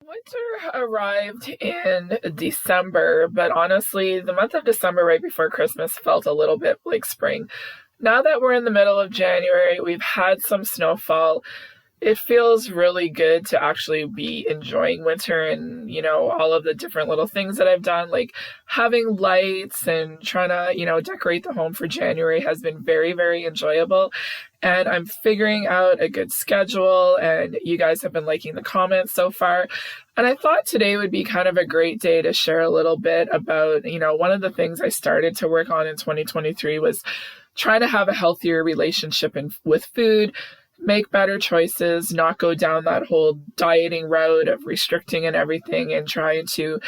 Winter arrived in December, but honestly, the month of December right before Christmas felt a little bit like spring. Now that we're in the middle of January, we've had some snowfall. It feels really good to actually be enjoying winter and, all of the different little things that I've done, like having lights and trying to, decorate the home for January has been very, very enjoyable. And I'm figuring out a good schedule, and you guys have been liking the comments so far. And I thought today would be kind of a great day to share a little bit about, one of the things I started to work on in 2023 was trying to have a healthier relationship with food, make better choices, not go down that whole dieting route of restricting and everything, and trying to,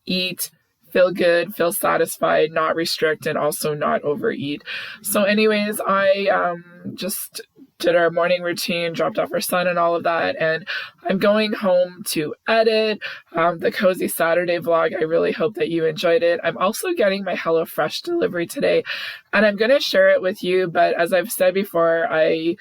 eat, feel good, feel satisfied, not restrict, and also not overeat. So anyways, I just did our morning routine, dropped off our son and all of that, and I'm going home to edit the Cozy Saturday vlog. I really hope that you enjoyed it. I'm also getting my HelloFresh delivery today, and I'm going to share it with you, but as I've said before, I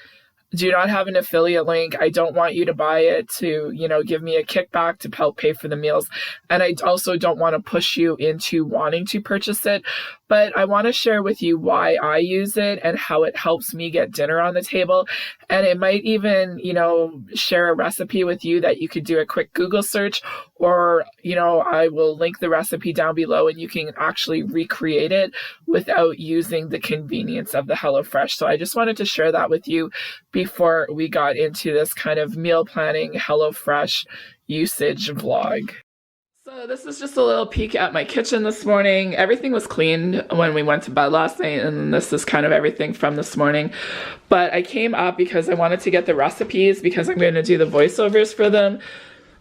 do not have an affiliate link. I don't want you to buy it to, give me a kickback to help pay for the meals. And I also don't want to push you into wanting to purchase it. But I want to share with you why I use it and how it helps me get dinner on the table. And it might even, share a recipe with you that you could do a quick Google search, or, I will link the recipe down below and you can actually recreate it without using the convenience of the HelloFresh. So I just wanted to share that with you before we got into this kind of meal planning HelloFresh usage vlog. So this is just a little peek at my kitchen this morning. Everything was cleaned when we went to bed last night, and this is kind of everything from this morning. But I came up because I wanted to get the recipes because I'm going to do the voiceovers for them.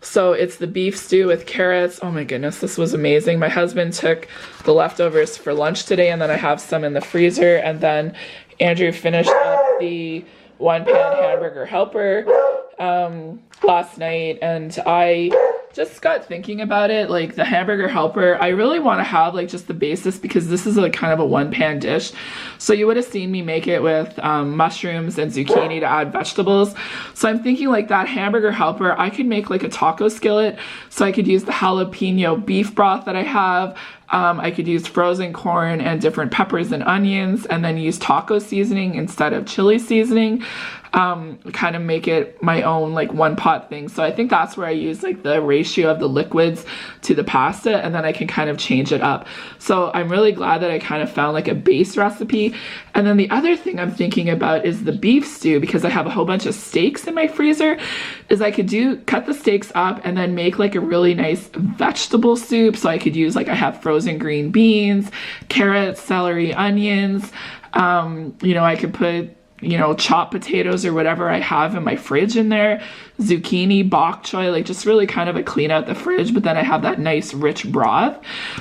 So it's the beef stew with carrots. Oh my goodness, this was amazing. My husband took the leftovers for lunch today, and then I have some in the freezer. And then Andrew finished up the one-pan hamburger helper last night, and I just got thinking about it, like the hamburger helper, I really want to have like just the basis because this is like kind of a one-pan dish. So you would have seen me make it with mushrooms and zucchini to add vegetables. So I'm thinking like that hamburger helper, I could make like a taco skillet. So I could use the jalapeno beef broth that I have. I could use frozen corn and different peppers and onions, and then use taco seasoning instead of chili seasoning. Kind of make it my own like one pot thing. So I think that's where I use like the ratio of the liquids to the pasta, and then I can kind of change it up. So I'm really glad that I kind of found like a base recipe. And then the other thing I'm thinking about is the beef stew, because I have a whole bunch of steaks in my freezer, is I could cut the steaks up and then make like a really nice vegetable soup. So I could use like, I have frozen green beans, carrots, celery, onions. I could put chopped potatoes or whatever I have in my fridge in there, zucchini, bok choy, like just really kind of a clean out the fridge, but then I have that nice rich broth.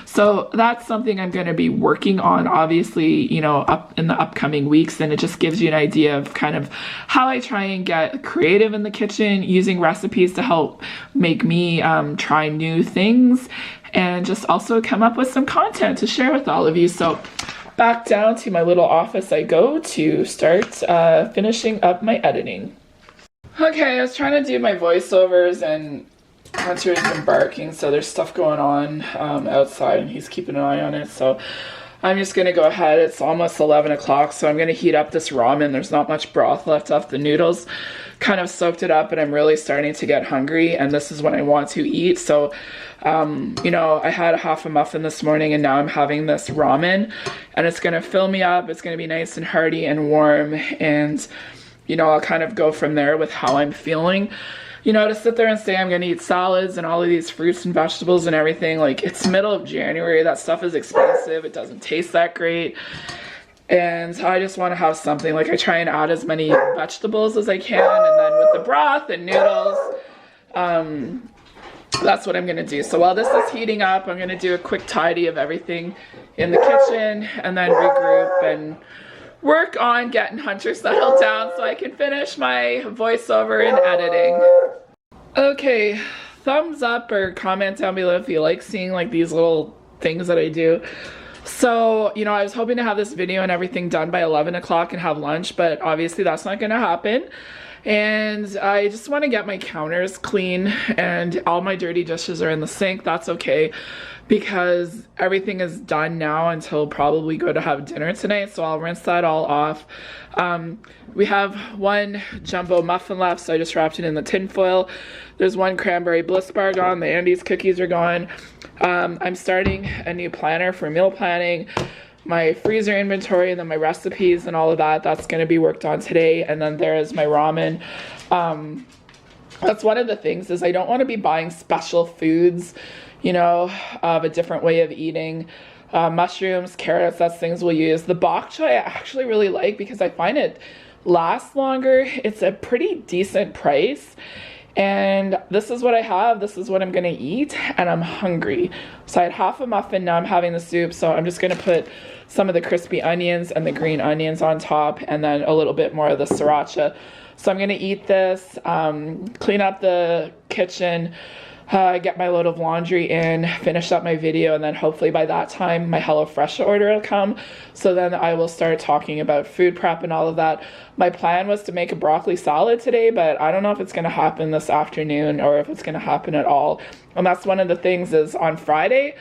So that's something I'm going to be working on, obviously, up in the upcoming weeks. And it just gives you an idea of kind of how I try and get creative in the kitchen, using recipes to help make me try new things, and just also come up with some content to share with all of you. So back down to my little office I go to start finishing up my editing. Okay, I was trying to do my voiceovers, and Hunter's been barking, so there's stuff going on outside, and he's keeping an eye on it. So I'm just going to go ahead. It's almost 11 o'clock, so I'm going to heat up this ramen. There's not much broth left off the noodles. Kind of soaked it up, and I'm really starting to get hungry, and this is when I want to eat. So I had a half a muffin this morning, and now I'm having this ramen, and it's going to fill me up. It's going to be nice and hearty and warm, and I'll kind of go from there with how I'm feeling. To sit there and say I'm going to eat salads and all of these fruits and vegetables and everything, like, it's middle of January. That stuff is expensive. It doesn't taste that great. And I just want to have something, like, I try and add as many vegetables as I can, and then with the broth and noodles, that's what I'm going to do. So while this is heating up, I'm going to do a quick tidy of everything in the kitchen, and then regroup and work on getting Hunter settled down so I can finish my voiceover and editing. Okay, thumbs up or comment down below if you like seeing like these little things that I do. So, I was hoping to have this video and everything done by 11 o'clock and have lunch, but obviously that's not going to happen. And I just want to get my counters clean, and all my dirty dishes are in the sink. That's okay because everything is done now until probably go to have dinner tonight, so I'll rinse that all off. We have one jumbo muffin left, so I just wrapped it in the tin foil. There's one cranberry bliss bar gone. The Andes cookies are gone. I'm starting a new planner for meal planning, my freezer inventory, and then my recipes and all of that. That's going to be worked on today. And then there is my ramen. That's one of the things, is I don't want to be buying special foods, you know, of a different way of eating. Mushrooms, carrots, that's things we'll use. The bok choy I actually really like because I find it lasts longer. It's a pretty decent price. And this is what I have. This is what I'm gonna eat, and I'm hungry. So I had half a muffin, now I'm having the soup. So I'm just gonna put some of the crispy onions and the green onions on top, and then a little bit more of the sriracha. So I'm gonna eat this, clean up the kitchen, get my load of laundry in, finish up my video, and then hopefully by that time my HelloFresh order will come. So then I will start talking about food prep and all of that. My plan was to make a broccoli salad today, but I don't know if it's going to happen this afternoon or if it's going to happen at all. And that's one of the things, is on Friday,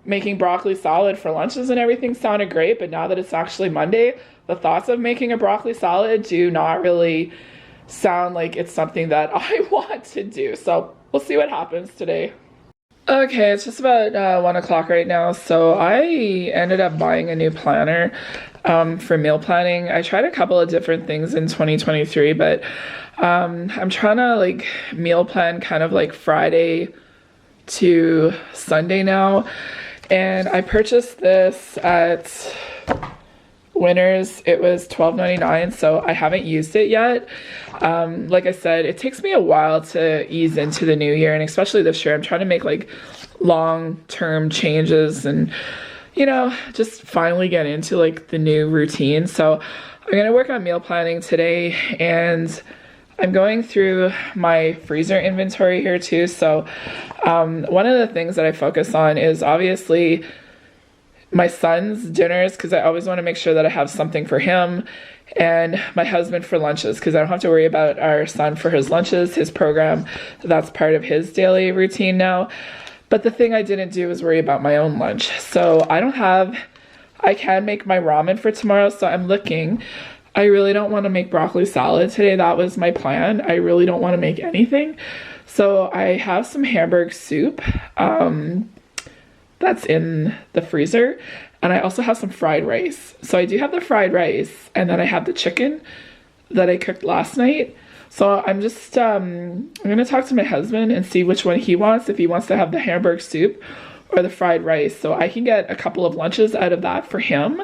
making broccoli salad for lunches and everything sounded great, but now that it's actually Monday, the thoughts of making a broccoli salad do not really sound like it's something that I want to do. So we'll see what happens today. Okay, it's just about 1 o'clock right now, so I ended up buying a new planner for meal planning. I tried a couple of different things in 2023, but I'm trying to like meal plan kind of like Friday to Sunday now. And I purchased this at Winners. It was $12.99, so I haven't used it yet. Like I said, it takes me a while to ease into the new year, and especially this year I'm trying to make like long-term changes and, you know, just finally get into like the new routine. So I'm gonna work on meal planning today, and I'm going through my freezer inventory here too. So one of the things that I focus on is obviously my son's dinners, because I always want to make sure that I have something for him, and my husband for lunches, because I don't have to worry about our son for his lunches, his program. That's part of his daily routine now. But the thing I didn't do was worry about my own lunch. So I can make my ramen for tomorrow, so I'm looking. I really don't want to make broccoli salad today. That was my plan. I really don't want to make anything. So I have some Hamburg soup. That's in the freezer, and I also have some fried rice. So I do have the fried rice, and then I have the chicken that I cooked last night. So I'm just I'm gonna talk to my husband and see which one he wants, if he wants to have the Hamburg soup or the fried rice, so I can get a couple of lunches out of that for him.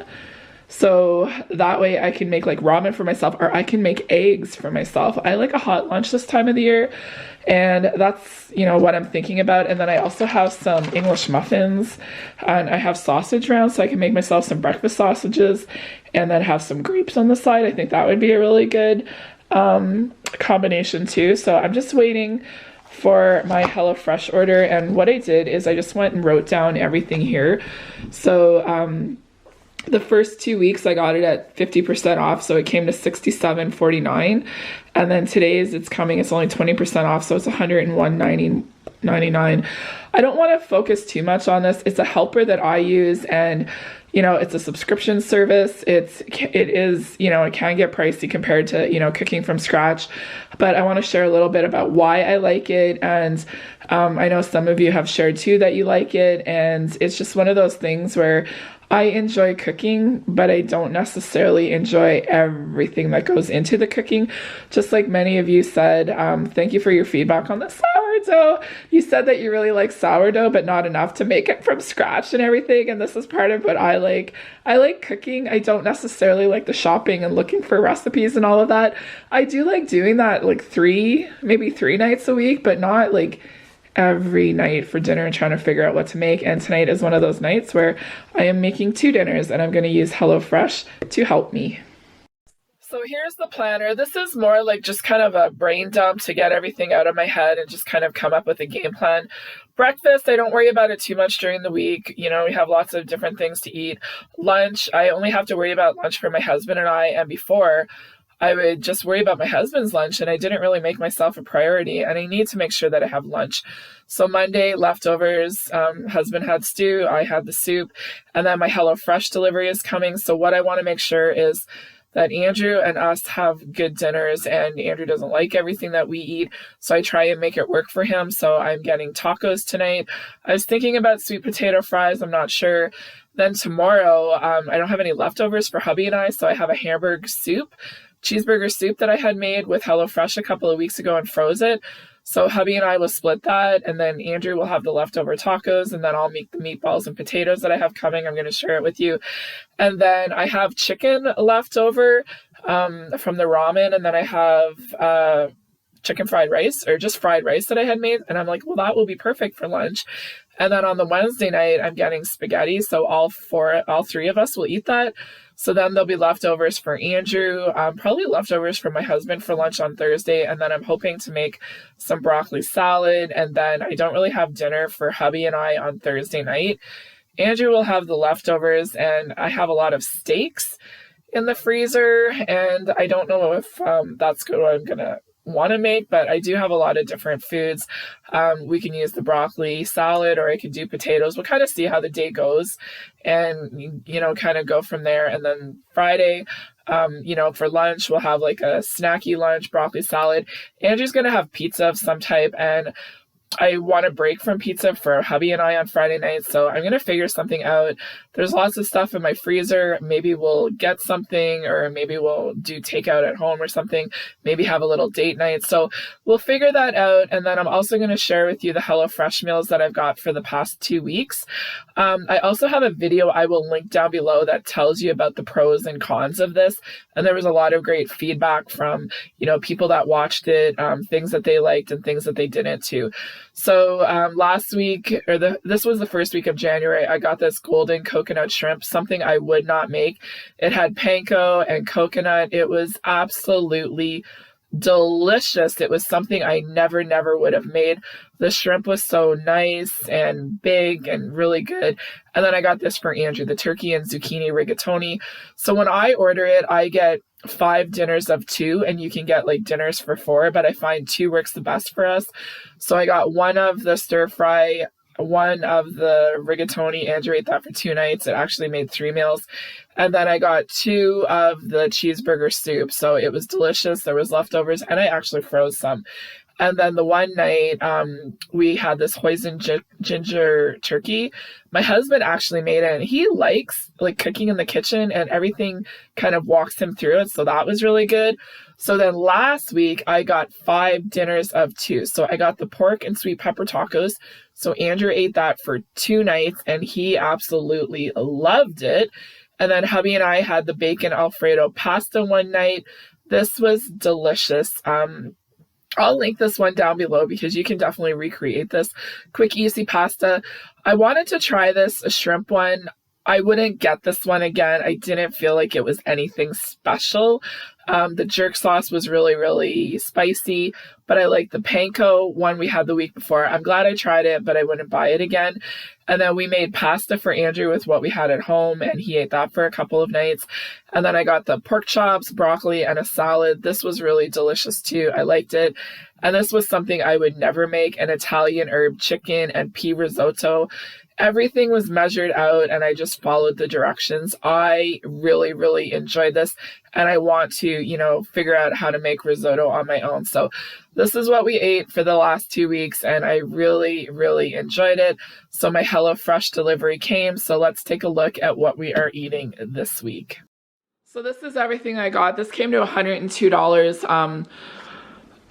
So that way I can make like ramen for myself, or I can make eggs for myself. I like a hot lunch this time of the year, and that's, you know, what I'm thinking about. And then I also have some English muffins, and I have sausage rounds, so I can make myself some breakfast sausages and then have some grapes on the side. I think that would be a really good combination too. So I'm just waiting for my HelloFresh order, and what I did is I just went and wrote down everything here. So the first 2 weeks I got it at 50% off, so it came to $67.49, and then today's it's only 20% off, so it's $101.99. I don't want to focus too much on this. It's a helper that I use, and you know, it's a subscription service. It is, you know, it can get pricey compared to, you know, cooking from scratch, but I want to share a little bit about why I like it. And I know some of you have shared too that you like it, and it's just one of those things where I enjoy cooking, but I don't necessarily enjoy everything that goes into the cooking. Just like many of you said, thank you for your feedback on the sourdough. You said that you really like sourdough, but not enough to make it from scratch and everything. And this is part of what I like. I like cooking. I don't necessarily like the shopping and looking for recipes and all of that. I do like doing that like maybe three nights a week, but not like every night for dinner and trying to figure out what to make. And tonight is one of those nights where I am making 2 dinners, and I'm going to use HelloFresh to help me. So here's the planner. This is more like just kind of a brain dump to get everything out of my head and just kind of come up with a game plan. Breakfast, I don't worry about it too much during the week. You know, we have lots of different things to eat. Lunch, I only have to worry about lunch for my husband and I, and before I would just worry about my husband's lunch, and I didn't really make myself a priority, and I need to make sure that I have lunch. So Monday, leftovers, husband had stew, I had the soup, and then my HelloFresh delivery is coming. So what I want to make sure is that Andrew and us have good dinners, and Andrew doesn't like everything that we eat, so I try and make it work for him. So I'm getting tacos tonight. I was thinking about sweet potato fries, I'm not sure. Then tomorrow, I don't have any leftovers for hubby and I, so I have a cheeseburger soup that I had made with HelloFresh a couple of weeks ago and froze it. So hubby and I will split that, and then Andrew will have the leftover tacos, and then I'll make the meatballs and potatoes that I have coming. I'm going to share it with you. And then I have chicken left over from the ramen, and then I have chicken fried rice, or just fried rice that I had made. And I'm like, well, that will be perfect for lunch. And then on the Wednesday night, I'm getting spaghetti. So all three of us will eat that. So then there'll be leftovers for Andrew, probably leftovers for my husband for lunch on Thursday. And then I'm hoping to make some broccoli salad. And then I don't really have dinner for hubby and I on Thursday night. Andrew will have the leftovers, and I have a lot of steaks in the freezer. And I don't know if that's good what I'm going to want to make, but I do have a lot of different foods. We can use the broccoli salad, or I could do potatoes. We'll kind of see how the day goes and, kind of go from there. And then Friday, for lunch, we'll have like a snacky lunch, broccoli salad. Andrew's going to have pizza of some type, and I want to break from pizza for hubby and I on Friday night, so I'm going to figure something out. There's lots of stuff in my freezer. Maybe we'll get something, or maybe we'll do takeout at home or something. Maybe have a little date night. So we'll figure that out. And then I'm also going to share with you the HelloFresh meals that I've got for the past 2 weeks. I also have a video I will link down below that tells you about the pros and cons of this. And there was a lot of great feedback from, people that watched it, things that they liked and things that they didn't too. So last week, this was the first week of January, I got this golden coconut shrimp, something I would not make. It had panko and coconut. It was absolutely delicious. It was something I never would have made. The shrimp was so nice and big and really good. And then I got this for Andrew, the turkey and zucchini rigatoni. So when I order it, I get 5 dinners of 2, and you can get like dinners for 4, but I find 2 works the best for us. So I got 1 of the stir fry, 1 of the rigatoni. Andrew ate that for 2 nights. It actually made 3 meals. And then I got 2 of the cheeseburger soup. So it was delicious. There was leftovers, and I actually froze some. And then the one night, we had this hoisin ginger turkey. My husband actually made it, and he likes like cooking in the kitchen, and everything kind of walks him through it. So that was really good. So then last week I got 5 dinners of 2. So I got the pork and sweet pepper tacos. So Andrew ate that for 2 nights, and he absolutely loved it. And then hubby and I had the bacon Alfredo pasta one night. This was delicious. I'll link this one down below because you can definitely recreate this. Quick, easy pasta. I wanted to try this, a shrimp one. I wouldn't get this one again. I didn't feel like it was anything special. The jerk sauce was really spicy, but I like the panko one we had the week before. I'm glad I tried it, but I wouldn't buy it again. And then we made pasta for Andrew with what we had at home, and he ate that for a couple of nights. And then I got the pork chops, broccoli, and a salad. This was really delicious too. I liked it. And this was something I would never make, an Italian herb chicken and pea risotto. Everything was measured out, and I just followed the directions. I really enjoyed this, and I want to, figure out how to make risotto on my own. So this is what we ate for the last 2 weeks, and I really enjoyed it. So my HelloFresh delivery came, so let's take a look at what we are eating this week. So this is everything I got. This came to $102.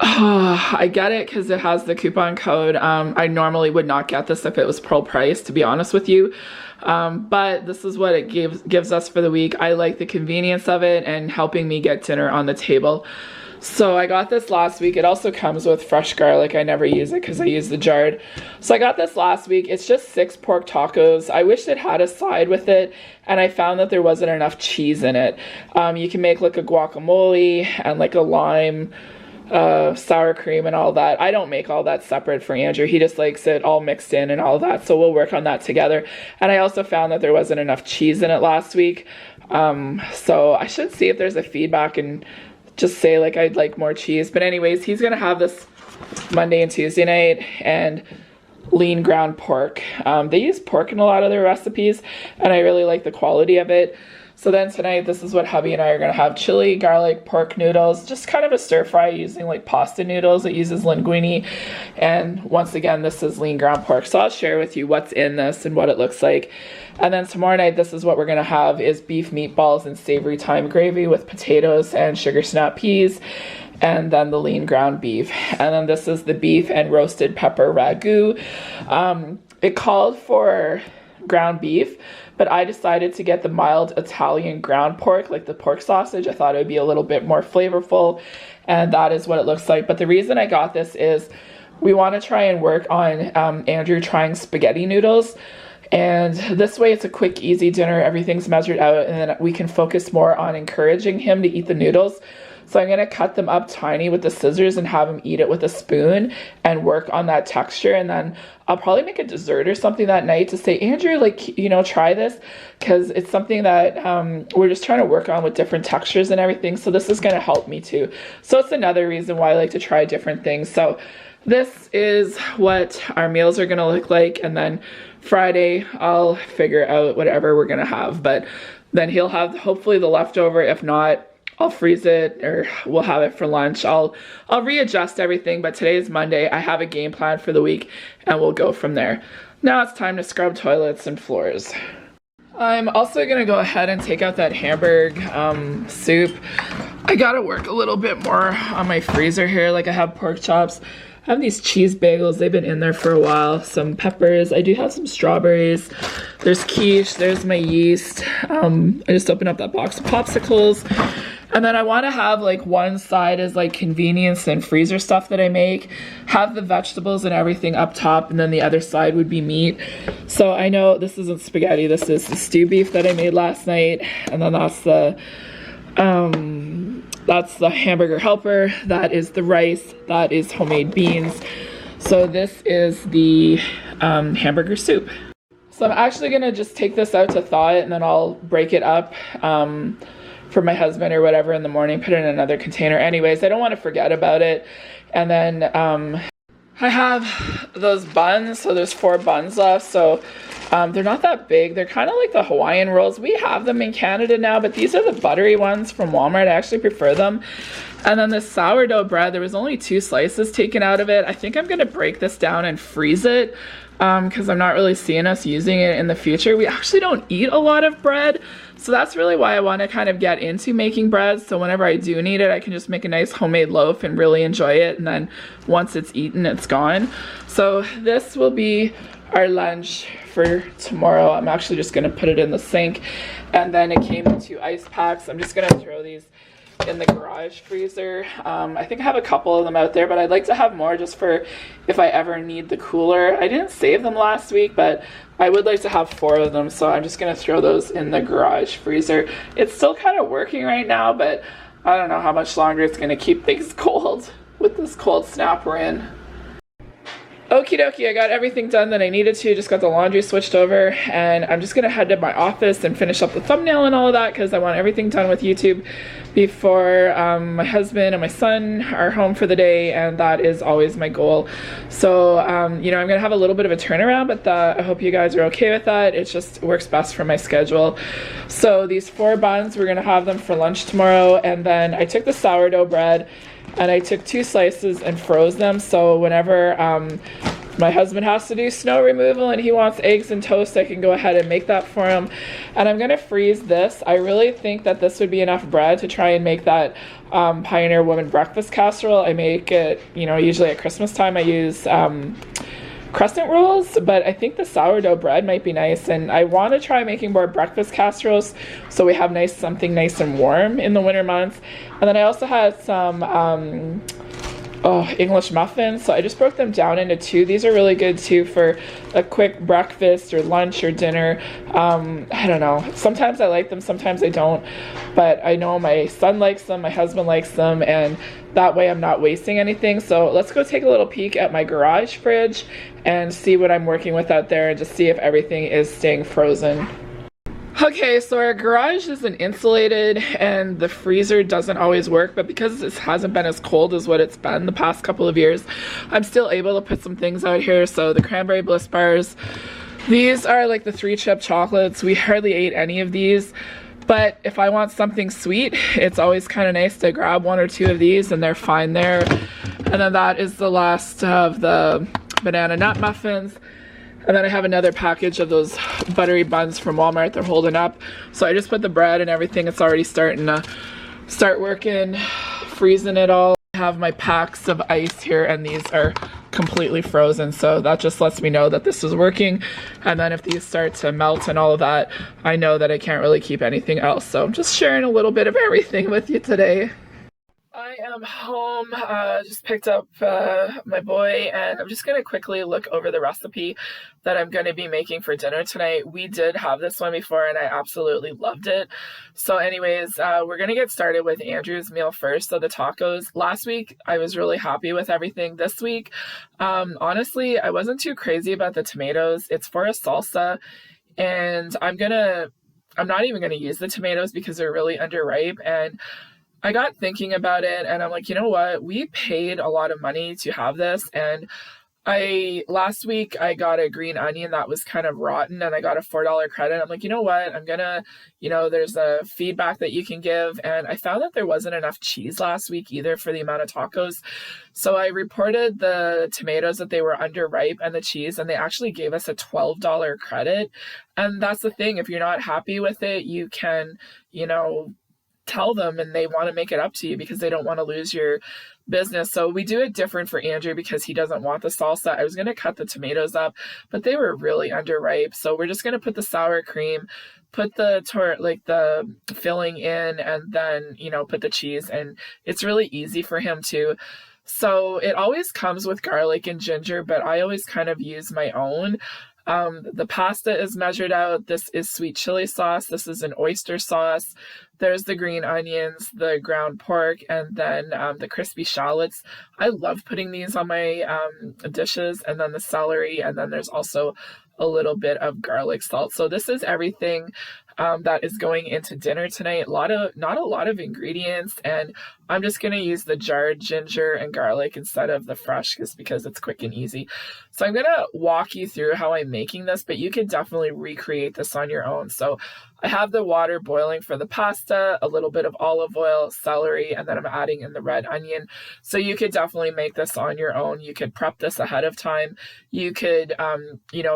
I get it because it has the coupon code. I normally would not get this if it was full price, to be honest with you. But this is what it gives us for the week. I like the convenience of it and helping me get dinner on the table. So I got this last week. It also comes with fresh garlic. I never use it because I use the jarred. So I got this last week. It's just 6 pork tacos. I wish it had a side with it, and I found that there wasn't enough cheese in it. You can make like a guacamole and like a lime sour cream and all that. I don't make all that separate for Andrew. He just likes it all mixed in and all that. So we'll work on that together. And I also found that there wasn't enough cheese in it last week. So I should see if there's a feedback and just say like I'd like more cheese. But anyways, he's gonna have this Monday and Tuesday night, and lean ground pork. They use pork in a lot of their recipes, and I really like the quality of it. So then tonight, this is what hubby and I are gonna have: chili, garlic, pork noodles, just kind of a stir fry using like pasta noodles. It uses linguine, and once again, this is lean ground pork. So I'll share with you what's in this and what it looks like. And then tomorrow night, this is what we're gonna have: is beef meatballs and savory thyme gravy with potatoes and sugar snap peas, and then the lean ground beef. And then this is the beef and roasted pepper ragu. It called for ground beef, but I decided to get the mild Italian ground pork, like the pork sausage. I thought it would be a little bit more flavorful, and that is what it looks like. But the reason I got this is we want to try and work on Andrew trying spaghetti noodles. And this way it's a quick, easy dinner. Everything's measured out, and then we can focus more on encouraging him to eat the noodles. So I'm going to cut them up tiny with the scissors and have him eat it with a spoon and work on that texture. And then I'll probably make a dessert or something that night to say, Andrew, like, you know, try this, because it's something that we're just trying to work on with different textures and everything. So this is going to help me too. So it's another reason why I like to try different things. So this is what our meals are going to look like. And then Friday, I'll figure out whatever we're going to have. But then he'll have hopefully the leftover. If not, I'll freeze it, or we'll have it for lunch. I'll readjust everything, but today is Monday. I have a game plan for the week, and we'll go from there. Now it's time to scrub toilets and floors. I'm also gonna go ahead and take out that Hamburg soup. I gotta work a little bit more on my freezer here. Like, I have pork chops. I have these cheese bagels. They've been in there for a while. Some peppers. I do have some strawberries. There's quiche. There's my yeast. I just opened up that box of popsicles. And then I want to have like one side is like convenience and freezer stuff that I make, have the vegetables and everything up top, and then the other side would be meat. So I know this isn't spaghetti, this is the stew beef that I made last night, and then that's the hamburger helper, that is the rice, that is homemade beans. So this is the hamburger soup. So I'm actually gonna just take this out to thaw it, and then I'll break it up for my husband or whatever in the morning, put it in another container. Anyways, I don't want to forget about it. And then I have those buns, so there's 4 buns left. So they're not that big. They're kind of like the Hawaiian rolls. We have them in Canada now, but these are the buttery ones from Walmart. I actually prefer them. And then the sourdough bread, there was only 2 slices taken out of it. I think I'm gonna break this down and freeze it, because I'm not really seeing us using it in the future. We actually don't eat a lot of bread, so that's really why I want to kind of get into making bread, so whenever I do need it, I can just make a nice homemade loaf and really enjoy it, and then once it's eaten, it's gone. So this will be our lunch for tomorrow. I'm actually just going to put it in the sink, and then it came in 2 ice packs. I'm just going to throw these in the garage freezer. I think I have a couple of them out there, but I'd like to have more just for if I ever need the cooler. I didn't save them last week, but I would like to have 4 of them, so I'm just gonna throw those in the garage freezer. It's still kind of working right now, but I don't know how much longer it's gonna keep things cold with this cold snap we're in. Okie dokie, I got everything done that I needed to, just got the laundry switched over, and I'm just gonna head to my office and finish up the thumbnail and all of that, because I want everything done with YouTube before my husband and my son are home for the day, and that is always my goal. So, you know, I'm gonna have a little bit of a turnaround, but I hope you guys are okay with that. It just works best for my schedule. So these 4 buns, we're gonna have them for lunch tomorrow, and then I took the sourdough bread and I took 2 slices and froze them, so whenever my husband has to do snow removal and he wants eggs and toast, I can go ahead and make that for him. And I'm gonna freeze this. I really think that this would be enough bread to try and make that Pioneer Woman breakfast casserole. I make it, you know, usually at Christmas time I use crescent rolls, but I think the sourdough bread might be nice, and I want to try making more breakfast casseroles so we have something nice and warm in the winter months. And then I also had some English muffins, so I just broke them down into 2. These are really good too for a quick breakfast or lunch or dinner. I don't know, sometimes I like them, sometimes I don't, but I know my son likes them, my husband likes them, and that way I'm not wasting anything. So let's go take a little peek at my garage fridge and see what I'm working with out there, and just see if everything is staying frozen. Okay, so our garage isn't insulated and the freezer doesn't always work, but because this hasn't been as cold as what it's been the past couple of years, I'm still able to put some things out here. So the cranberry bliss bars, these are like the 3-chip chocolates. We hardly ate any of these, but if I want something sweet, it's always kind of nice to grab 1 or 2 of these and they're fine there. And then that is the last of the banana nut muffins. And then I have another package of those buttery buns from Walmart. They're holding up. So I just put the bread and everything. It's already starting to start working, freezing it all. I have my packs of ice here and these are completely frozen. So that just lets me know that this is working. And then if these start to melt and all of that, I know that I can't really keep anything else. So I'm just sharing a little bit of everything with you today. I am home, just picked up my boy, and I'm just going to quickly look over the recipe that I'm going to be making for dinner tonight. We did have this one before, and I absolutely loved it. So anyways, we're going to get started with Andrew's meal first. So the tacos, last week, I was really happy with everything. This week, honestly, I wasn't too crazy about the tomatoes. It's for a salsa, and I'm not even going to use the tomatoes because they're really underripe, and I got thinking about it and I'm like, you know what? We paid a lot of money to have this, and last week I got a green onion that was kind of rotten and I got a $4 credit. I'm like, you know what? I'm gonna, there's a feedback that you can give, and I found that there wasn't enough cheese last week either for the amount of tacos. So I reported the tomatoes that they were underripe and the cheese, and they actually gave us a $12 credit. And that's the thing, if you're not happy with it, you can, tell them and they want to make it up to you because they don't want to lose your business. So we do it different for Andrew because he doesn't want the salsa. I was going to cut the tomatoes up, but they were really underripe. So we're just going to put the sour cream, put the filling in, and then, put the cheese, and it's really easy for him too. So it always comes with garlic and ginger, but I always kind of use my own. The pasta is measured out. This is sweet chili sauce. This is an oyster sauce. There's the green onions, the ground pork, and then the crispy shallots. I love putting these on my dishes, and then the celery, and then there's also a little bit of garlic salt. So this is everything that is going into dinner tonight. Not a lot of ingredients, and I'm just going to use the jarred ginger and garlic instead of the fresh just because it's quick and easy. So I'm going to walk you through how I'm making this, but you can definitely recreate this on your own. So I have the water boiling for the pasta, a little bit of olive oil, celery, and then I'm adding in the red onion. So you could definitely make this on your own. You could prep this ahead of time. You could,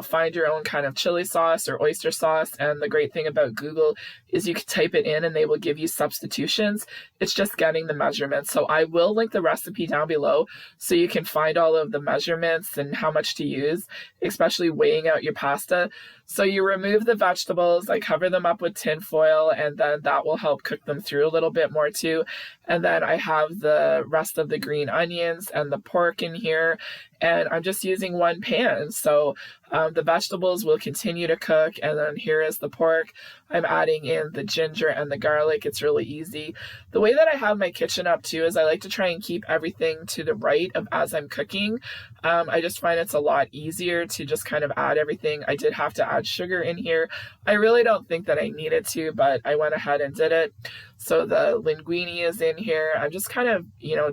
find your own kind of chili sauce or oyster sauce. And the great thing about Google is you can type it in and they will give you substitutions. It's just getting the measurements. So I will link the recipe down below so you can find all of the measurements and how much to use, especially weighing out your pasta. So you remove the vegetables, I cover them up with tin foil, and then that will help cook them through a little bit more too. And then I have the rest of the green onions and the pork in here, and I'm just using one pan. So the vegetables will continue to cook, and then here is the pork. I'm adding in the ginger and the garlic. It's really easy. The way that I have my kitchen up too is I like to try and keep everything to the right of as I'm cooking. I just find it's a lot easier to just kind of add everything. I did have to add sugar in here. I really don't think that I needed to, but I went ahead and did it. So the linguine is in here. I'm just kind of,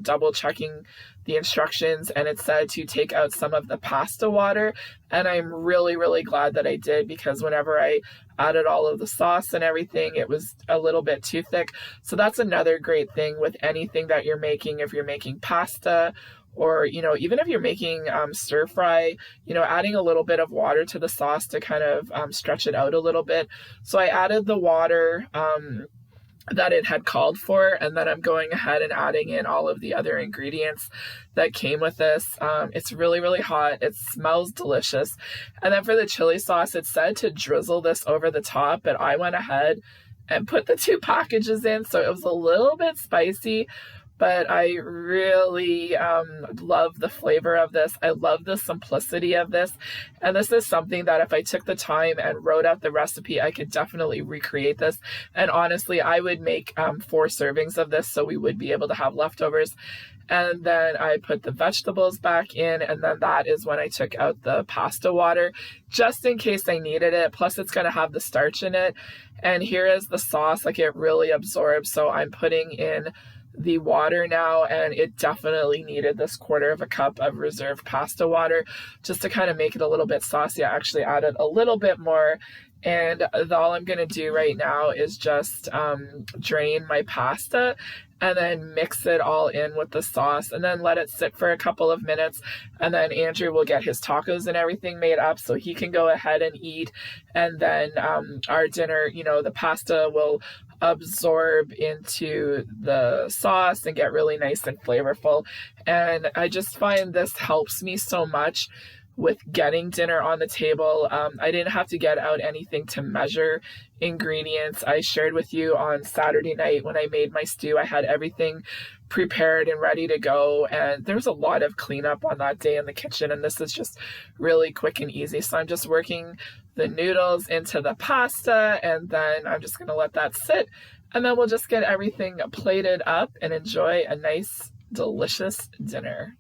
double checking the instructions, and it said to take out some of the pasta water, and I'm really, really glad that I did, because whenever I added all of the sauce and everything, it was a little bit too thick. So that's another great thing with anything that you're making. If you're making pasta, or, even if you're making stir fry, adding a little bit of water to the sauce to kind of stretch it out a little bit. So I added the water that it had called for, and then I'm going ahead and adding in all of the other ingredients that came with this. It's really, really hot. It smells delicious. And then for the chili sauce, it said to drizzle this over the top, but I went ahead and put the 2 packages in, so it was a little bit spicy, but I really love the flavor of this. I love the simplicity of this. And this is something that if I took the time and wrote out the recipe, I could definitely recreate this. And honestly, I would make 4 servings of this, so we would be able to have leftovers. And then I put the vegetables back in, and then that is when I took out the pasta water, just in case I needed it. Plus it's going to have the starch in it. And here is the sauce, like it really absorbs. So I'm putting in the water now, and it definitely needed this 1/4 cup of reserve pasta water just to kind of make it a little bit saucy. I actually added a little bit more. And all I'm going to do right now is just drain my pasta and then mix it all in with the sauce and then let it sit for a couple of minutes. And then Andrew will get his tacos and everything made up so he can go ahead and eat. And then our dinner, the pasta will absorb into the sauce and get really nice and flavorful. And I just find this helps me so much with getting dinner on the table. I didn't have to get out anything to measure ingredients. I shared with you on Saturday night when I made my stew, I had everything prepared and ready to go, and there was a lot of cleanup on that day in the kitchen, and this is just really quick and easy. So I'm just working the noodles into the pasta, and then I'm just going to let that sit, and then we'll just get everything plated up and enjoy a nice, delicious dinner.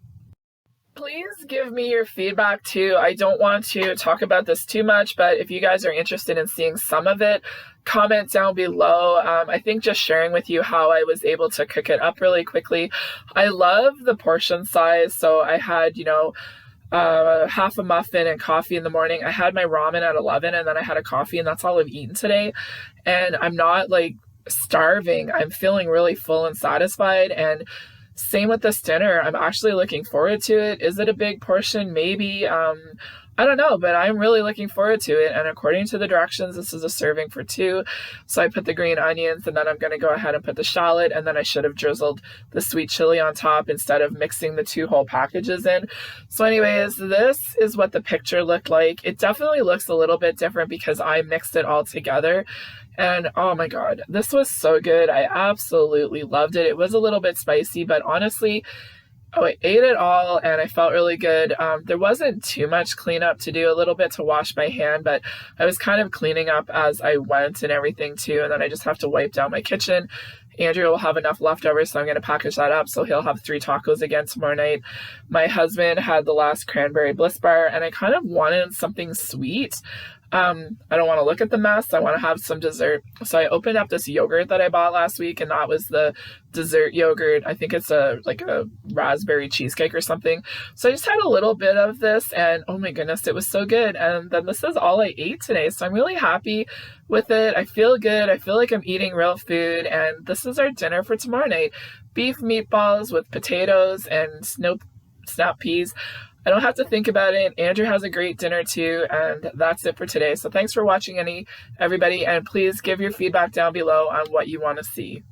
Please give me your feedback too. I don't want to talk about this too much, but if you guys are interested in seeing some of it, comment down below. I think just sharing with you how I was able to cook it up really quickly. I love the portion size. So I had, half a muffin and coffee in the morning. I had my ramen at 11 and then I had a coffee, and that's all I've eaten today. And I'm not like starving. I'm feeling really full and satisfied. And same with this dinner. I'm actually looking forward to it. Is it a big portion? Maybe. I don't know, but I'm really looking forward to it. And according to the directions, this is a serving for 2. So I put the green onions, and then I'm going to go ahead and put the shallot, and then I should have drizzled the sweet chili on top instead of mixing the 2 whole packages in. So anyways, this is what the picture looked like. It definitely looks a little bit different because I mixed it all together. And oh my God, this was so good. I absolutely loved it. It was a little bit spicy, but honestly, I ate it all and I felt really good. There wasn't too much cleanup to do, a little bit to wash my hand, but I was kind of cleaning up as I went and everything too. And then I just have to wipe down my kitchen. Andrew will have enough leftovers, so I'm going to package that up. So he'll have 3 tacos again tomorrow night. My husband had the last cranberry bliss bar, and I kind of wanted something sweet. I don't want to look at the mess. I want to have some dessert. So I opened up this yogurt that I bought last week, and that was the dessert yogurt. I think it's like a raspberry cheesecake or something. So I just had a little bit of this, and oh my goodness, it was so good. And then this is all I ate today. So I'm really happy with it. I feel good. I feel like I'm eating real food. And this is our dinner for tomorrow night. Beef meatballs with potatoes and snap peas. I don't have to think about it. Andrew has a great dinner too, and that's it for today. So thanks for watching, everybody, and please give your feedback down below on what you want to see.